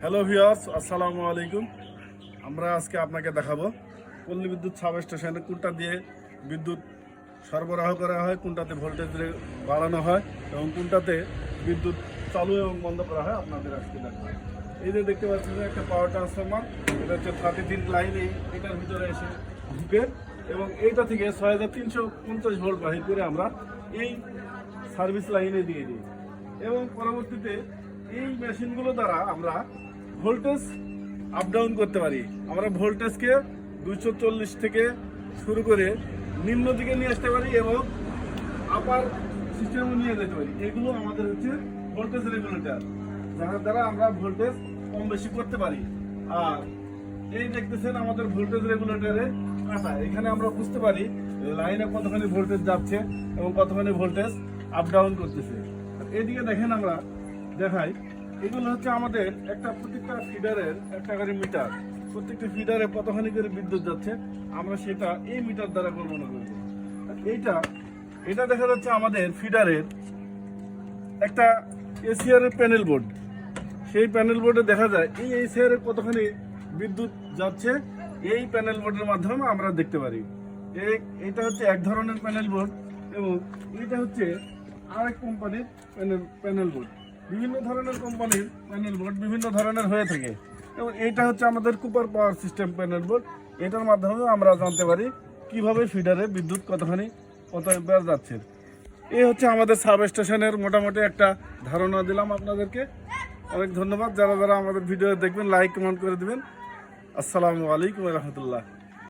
Hello viewers, আসসালামু আলাইকুম। আমরা আজকে আপনাকে দেখাবো পল্লী বিদ্যুৎ সাব স্টেশনে কোনটা দিয়ে বিদ্যুৎ সরবরাহ করা হয়, কোনটাতে ভোল্টেজ বাড়ানো হয় এবং কোনটাতে বিদ্যুৎ চালু এবং বন্ধ করা হয় আপনাদের আজকে দেখাবো। এই যে দেখতে পাচ্ছেন যে একটা পাওয়ার ট্রান্সফরমার, এটা হচ্ছে 33 লাইন, এটার ভিতরে এসে ঢুকে এবং এইটা থেকে 6350 ভোল্ট বাহির করে আমরা এই সার্ভিস লাইনে দিয়ে দিই এবং পরবর্তীতে এই মেশিনগুলো দ্বারা আমরা ভোল্টেজ আপ ডাউন করতে পারি। আমরা ভোল্টেজকে 240 থেকে শুরু করে নিম্ন দিকে নিয়ে আসতে পারি এবং আপার সিস্টেমে নিয়ে যেতে পারি। এগুলো আমাদের হচ্ছে ভোল্টেজ রেগুলেটর, যার দ্বারা আমরা ভোল্টেজ কম বেশি করতে পারি। আর এই দেখতেছেন আমাদের ভোল্টেজ রেগুলেটরে কাটা, এখানে আমরা বুঝতে পারি লাইনে কতখানি ভোল্টেজ যাচ্ছে এবং কতখানি ভোল্টেজ আপ ডাউন করতেছে। এদিকে দেখেন, আমরা দেখাই, এগুলো হচ্ছে আমাদের প্রত্যেকটা ফিডারের একটা করে মিটার, প্রত্যেকটা ফিডারে কতখানি করে বিদ্যুৎ যাচ্ছে আমরা সেটা এই মিটার দ্বারা গণনা করব। এটা দেখা যাচ্ছে আমাদের ফিডারের একটা এসিআর এর প্যানেল বোর্ড। সেই প্যানেল বোর্ডে দেখা যায় এই এসিআর এর কতখানি বিদ্যুৎ যাচ্ছে, এই প্যানেল বোর্ডের মাধ্যমে আমরা দেখতে পারি। এটা হচ্ছে এক ধরনের প্যানেল বোর্ড এবং এটা হচ্ছে আরেক কোম্পানির প্যানেল বোর্ড। বিভিন্ন ধরনের কোম্পানির প্যানেল বোর্ড বিভিন্ন ধরনের হয়ে থাকে এবং এইটা হচ্ছে আমাদের Cooper power system panel board. এটার মাধ্যমে আমরা জানতে পারি কিভাবে ফিডারে বিদ্যুৎ কত অ্যাম্পিয়ার যাচ্ছে। এই হচ্ছে আমাদের সাব স্টেশনের মোটামুটি একটা ধারণা দিলাম আপনাদেরকে। অনেক ধন্যবাদ। যারা যারা আমাদের ভিডিও দেখবেন লাইক কমেন্ট করে দিবেন। আসসালামু আলাইকুম রহমতুল্লাহ।